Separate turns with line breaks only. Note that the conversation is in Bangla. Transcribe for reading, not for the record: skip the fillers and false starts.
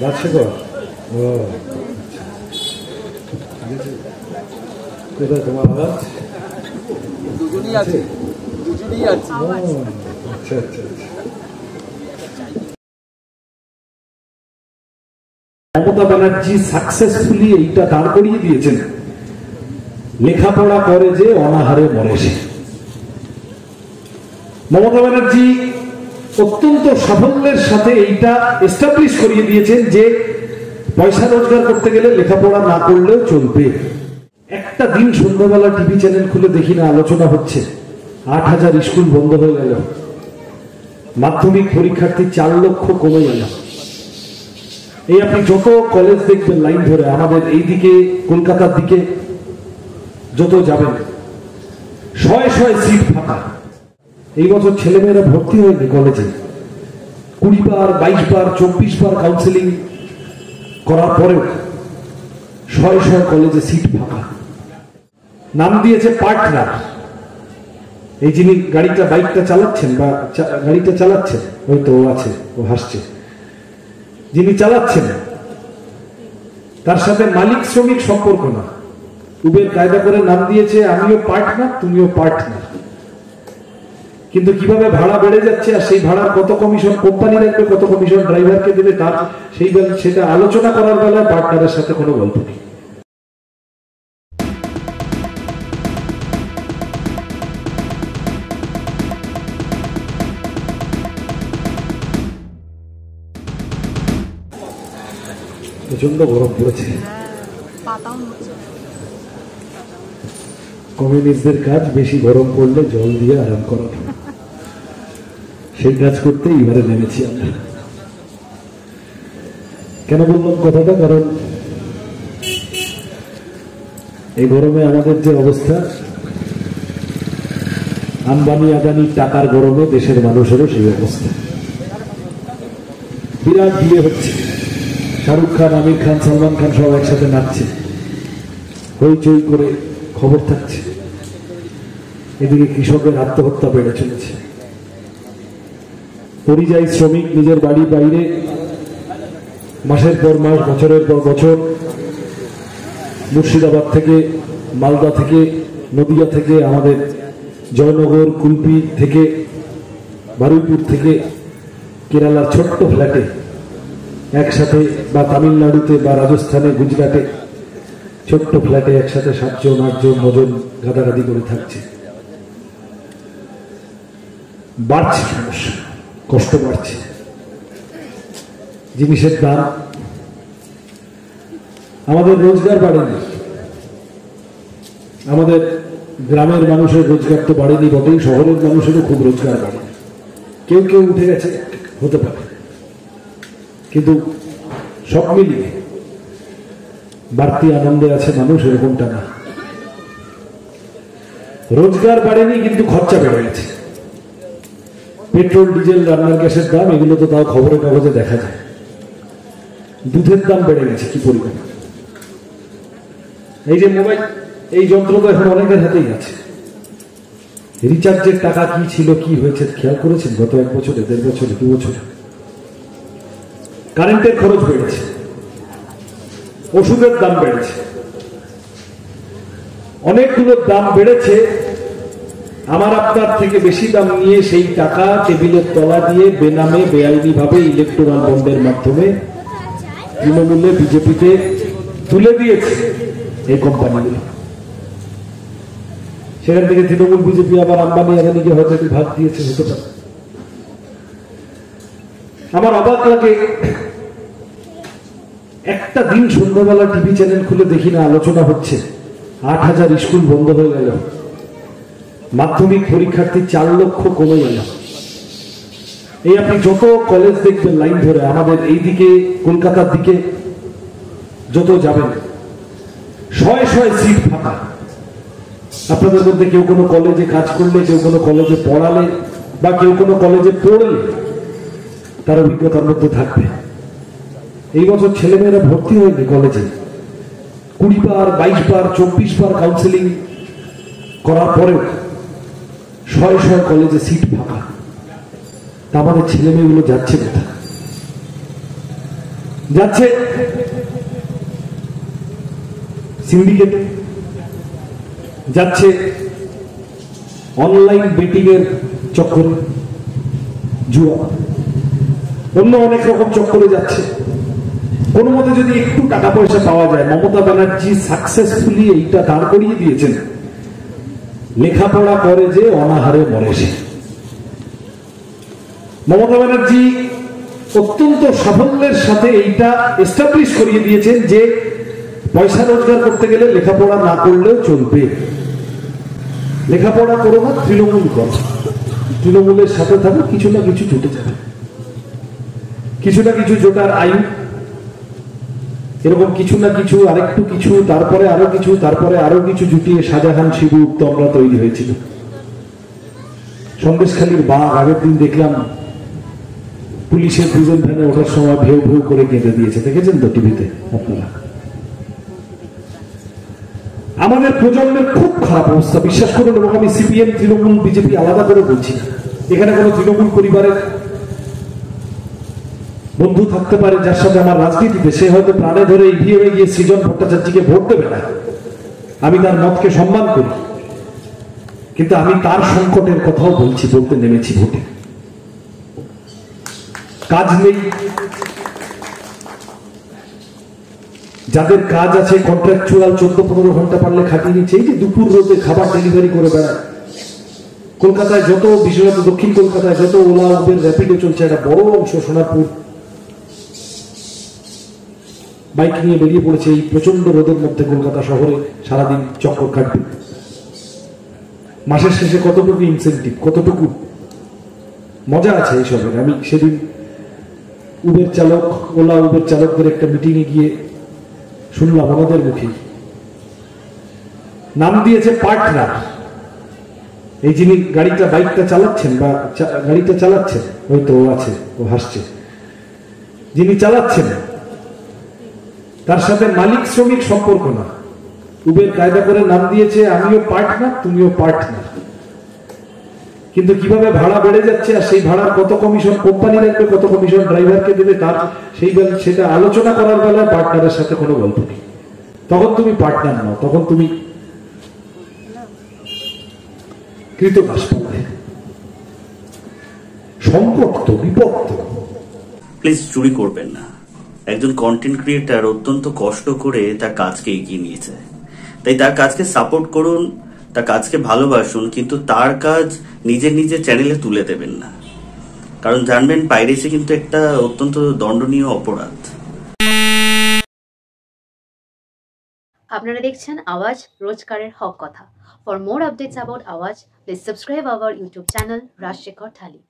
রাজশেখর, ও কোথায় তোমার আওয়াজ?
দুজনই আছে, দুজনই আছে।
আচ্ছা আচ্ছা। মমতা ব্যানার্জি সাকসেসফুলি এইটা দাঁড় করিয়ে দিয়েছেন, লেখাপড়া করে যে অনাহারে মরে সে। মমতা ব্যানার্জি অত্যন্ত সাফল্যের সাথে এইটা এস্টাবলিশ করিয়ে দিয়েছেন যে পয়সা রোজগার করতে গেলে লেখাপড়া না করলেও চলবে। একটা দিন সন্ধ্যাবেলা টিভি চ্যানেল খুলে দেখি না আলোচনা হচ্ছে ৮,০০০ স্কুল বন্ধ হয়ে গেল, মাধ্যমিক পরীক্ষার্থী ৪ লক্ষ কমে গেল। এই আপনি যত কলেজ দেখবেন লাইন ধরে, আমাদের এইদিকে কলকাতার দিকে যত যাবেন শয়ে শয়ে সিট ফাঁকা। এই বছর ছেলেমেয়েরা ভর্তি হয়নি কলেজে, ২০ বার ২২ বার ২৪ বার কাউন্সিলিং করার পরেও শয়ে শয়ে কলেজে সিট ফাঁকা। নাম দিয়েছে পার্টনার। এই যিনি বাইকটা চালাচ্ছেন বা গাড়িটা চালাচ্ছেন, ওই তো ও আছে, ও হাসছে, যিনি চালাচ্ছেন তার সাথে মালিক শ্রমিক সম্পর্ক না, উবের কায়দা করে নাম দিয়েছে আমিও পার্টনার তুমিও পার্টনার। কিন্তু কিভাবে ভাড়া বেড়ে যাচ্ছে আর সেই ভাড়ার কত কমিশন কোম্পানি রাখবে, কত কমিশন ড্রাইভারকে দেবে, তার সেটা আলোচনা করার বেলায় পার্টনারের সাথে কোনো গল্প নেই। প্রচন্ড গরম পড়েছে। কমিউনিস্টদের কাজ বেশি গরম পড়লে জল দিয়ে আরাম করানো, সেই কাজ করতে এবারে নেমেছি আমরা। কেন বললাম কথাটা? কারণ এই গরমে আমাদের যে অবস্থা, আম্বানি আদানি টাকার গরমে দেশের মানুষেরও সেই অবস্থা। বিরাট বিয়ে হচ্ছে, শাহরুখ খান, আমির খান, সালমান খান সব একসাথে নাচছে, হইচই করে খবর থাকছে। এদিকে কৃষকের আত্মহত্যা বেড়ে চলেছে। পরিযায়ী শ্রমিক নিজের বাড়ির বাইরে মাসের পর মাস, বছরের পর বছর, মুর্শিদাবাদ থেকে, মালদা থেকে, নদিয়া থেকে, আমাদের জয়নগর, কুলপি থেকে, বারুইপুর থেকে, কেরালার ছোট্ট ফ্ল্যাটে একসাথে, বা তামিলনাড়ুতে বা রাজস্থানে, গুজরাটে ছোট্ট ফ্ল্যাটে একসাথে ৭ জন ৮ জন ৯ জন গাদাগাদি করে থাকছে। বাড়ছে সমস্যা, কষ্ট বাড়ছে, জিনিসের দাম। আমাদের রোজগার বাড়েনি, আমাদের গ্রামের মানুষের রোজগার তো বাড়েনি বটেই, শহরের মানুষেরও খুব রোজগার বাড়ে। কেউ কেউ উঠে গেছে, হতে পারে, কিন্তু সব মিলিয়ে বাড়তি আনন্দে আছে মানুষ, এরকমটা না। রোজগার বাড়েনি কিন্তু খরচা বেড়ে গেছে। পেট্রোল, ডিজেল, রান্নার গ্যাসের দাম, এগুলো তো তাও খবরের কাগজে দেখা যায়। দুধের দাম বেড়ে গেছে কি পরিমাণ। এই যে মোবাইল, এই যন্ত্র তো এখন অনেকের হাতেই আছে। রিচার্জের টাকা কি ছিল, কি হয়েছে খেয়াল করেছেন গত 1 বছরে, 1.5 বছরে, 2 বছরে? কারেন্টের খরচ বেড়েছে, ওষুধের দাম বেড়েছে, অনেকগুলো দাম বেড়েছে। আমার আপনার থেকে বেশি দাম নিয়ে সেই টাকা টেবিলের তলা দিয়ে বেনামে বেআইনি ভাবে ইলেকট্রাল বন্ডের মাধ্যমে তৃণমূলে, বিজেপিতে তুলে দিয়েছে এই কোম্পানিগুলো। সেখান থেকে তৃণমূল, বিজেপি আবার আম্বানি আদানিকে হয়তো ভাগ দিয়েছে, হতে পারে। আমার অবাক লাগে, একটা দিন সন্ধ্যাবেলা টিভি চ্যানেল খুলে দেখি না আলোচনা হচ্ছে ৮,০০০ স্কুল বন্ধ হয়ে গেল, মাধ্যমিক পরীক্ষার্থী ৪ লক্ষ কমে গেল। এই আপনি যত কলেজ দেখবেন লাইন ধরে, আমাদের এইদিকে কলকাতার দিকে যত যাবেন শয়ে শয়ে সিট ফাঁকা। আপনাদের মধ্যে কেউ কোনো কলেজে কাজ করলে, কেউ কোনো কলেজে পড়ালে, বা কেউ কোনো কলেজে পড়লে তার অভিজ্ঞতার মধ্যে থাকবে। এই বছর ছেলেমেয়েরা ভর্তি হয়নি কলেজে, ২০ বার ২২ বার ২৪ বার কাউন্সিলিং করার পরেও শয়ে শয়ে কলেজে সিট ফাঁকা। তা আমাদের ছেলে মেয়েগুলো যাচ্ছে কোথায়? যাচ্ছে সিন্ডিকেটে, যাচ্ছে অনলাইন বেটিং এর চক্করে, জুয়া, অন্য অনেক রকম চক্করে যাচ্ছে। কোন মতে যদি একটু টাকা পয়সা পাওয়া যায়, মমতা ব্যানার্জি সাকসেসফুলি এইটা দাঁড় করিয়ে দিয়েছেন। লেখাপড়া করে যে অনাহারে মরে সে। মমতা ব্যানার্জি অত্যন্ত সাফল্যের সাথে এইটা এস্টাবলিশ করিয়ে দিয়েছেন যে পয়সা রোজগার করতে গেলে লেখাপড়া না করলেও চলবে। লেখাপড়া করো না, তৃণমূল কর, তৃণমূলের সাথে থাকো, কিছু না কিছু জুটে যাবে, কিছু না কিছু জোটার আইন, এরকম কিছু না কিছু, আরেকটু কিছু, তারপরে আরো কিছু, তারপরে আরো কিছু জুটিয়ে শাহজাহান শিবু উত্তমরা তৈরি হয়েছিল। সন্দেশখালীর বাঘ আগের দিন দেখলাম পুলিশের দুজন ভ্যানে ওঠার সময় ভেউ ভেউ করে কেঁদে দিয়েছে, দেখেছেন তো টিভিতে আপনারা। আমাদের প্রজন্মের খুব খারাপ অবস্থা, বিশ্বাস করুন। এবং আমি সিপিএম, তৃণমূল, বিজেপি আলাদা করে বলছি, এখানে কোনো তৃণমূল পরিবারের বন্ধু থাকতে পারে যার সাথে আমার রাজনীতিতে, সে হয়তো প্রাণে ধরে ইভিএমে গিয়ে সৃজন ভট্টাচার্যকে ভোট দেবে না, আমি তার মতকে সম্মান করি, কিন্তু আমি তার সংকটের কথাও বলছি, বলতে নেমেছি। ভোটে কাজ নেই, যাদের কাজ আছে কন্ট্রাকচুয়াল 14-15 ঘন্টা পারলে খাটিয়ে নিচ্ছে, এই যে দুপুর রোদে খাবার ডেলিভারি করে বেড়ায়। কলকাতায় যত, বিশেষত দক্ষিণ কলকাতায় যত ওলা, উবের, র্যাপিডো চলছে, একটা বড় অংশ সোনারপুর বাইক নিয়ে বেরিয়ে পড়েছে এই প্রচন্ড রোদের মধ্যে কলকাতা শহরে সারাদিন চক্কর কাটবে। মাসের শেষে কতটুকু ইনসেন্টিভ, কতটুকু মজা আছে এইসবের। আমি সেদিন উবের চালক, ওলা উবের চালকদের একটা মিটিংয়ে গিয়ে শুনলাম ওনাদের মুখে, নাম দিয়েছে পার্টনার। এই যিনি গাড়িটা, বাইকটা চালাচ্ছেন বা গাড়িটা চালাচ্ছেন, হয়তো ও আছে, ও হাসছে, যিনি চালাচ্ছেন তার সাথে মালিক শ্রমিক সম্পর্ক না। উবের কায়দা করে নাম দিয়েছে আমিও পার্টনার, তুমিও পার্টনার। কিন্তু কিভাবে ভাড়া বেড়ে যাচ্ছে, আর সেই ভাড়ার কত কমিশন কোম্পানি রাখবে, কত কমিশন ড্রাইভারকে দেবে, তার সেটা আলোচনা করার বেলায় পার্টনারের সাথে কোনো গল্প নেই। তখন তুমি পার্টনার নাও, তখন তুমি কৃতদাস পাবে। সংকট তো, বিপদ তো।
প্লিজ চুরি করবেন না। একজন কন্টেন্ট ক্রিয়েটার অত্যন্ত কষ্ট করে তার কাজকে এগিয়ে নিয়েছে, তাই তার কাজকে সাপোর্ট করুন, তার কাজকে ভালোবাসুন, কিন্তু তার কাজ নিজের চ্যানেলে তুলে দেবেন না। কারণ জানবেন, পাইরেসি কিন্তু একটা অত্যন্ত দণ্ডনীয় অপরাধ।
আপনারা দেখছেন আওয়াজ, রোজকারের হক কথা। For more updates about Awaaz, please subscribe our YouTube channel Rajshekhar thali.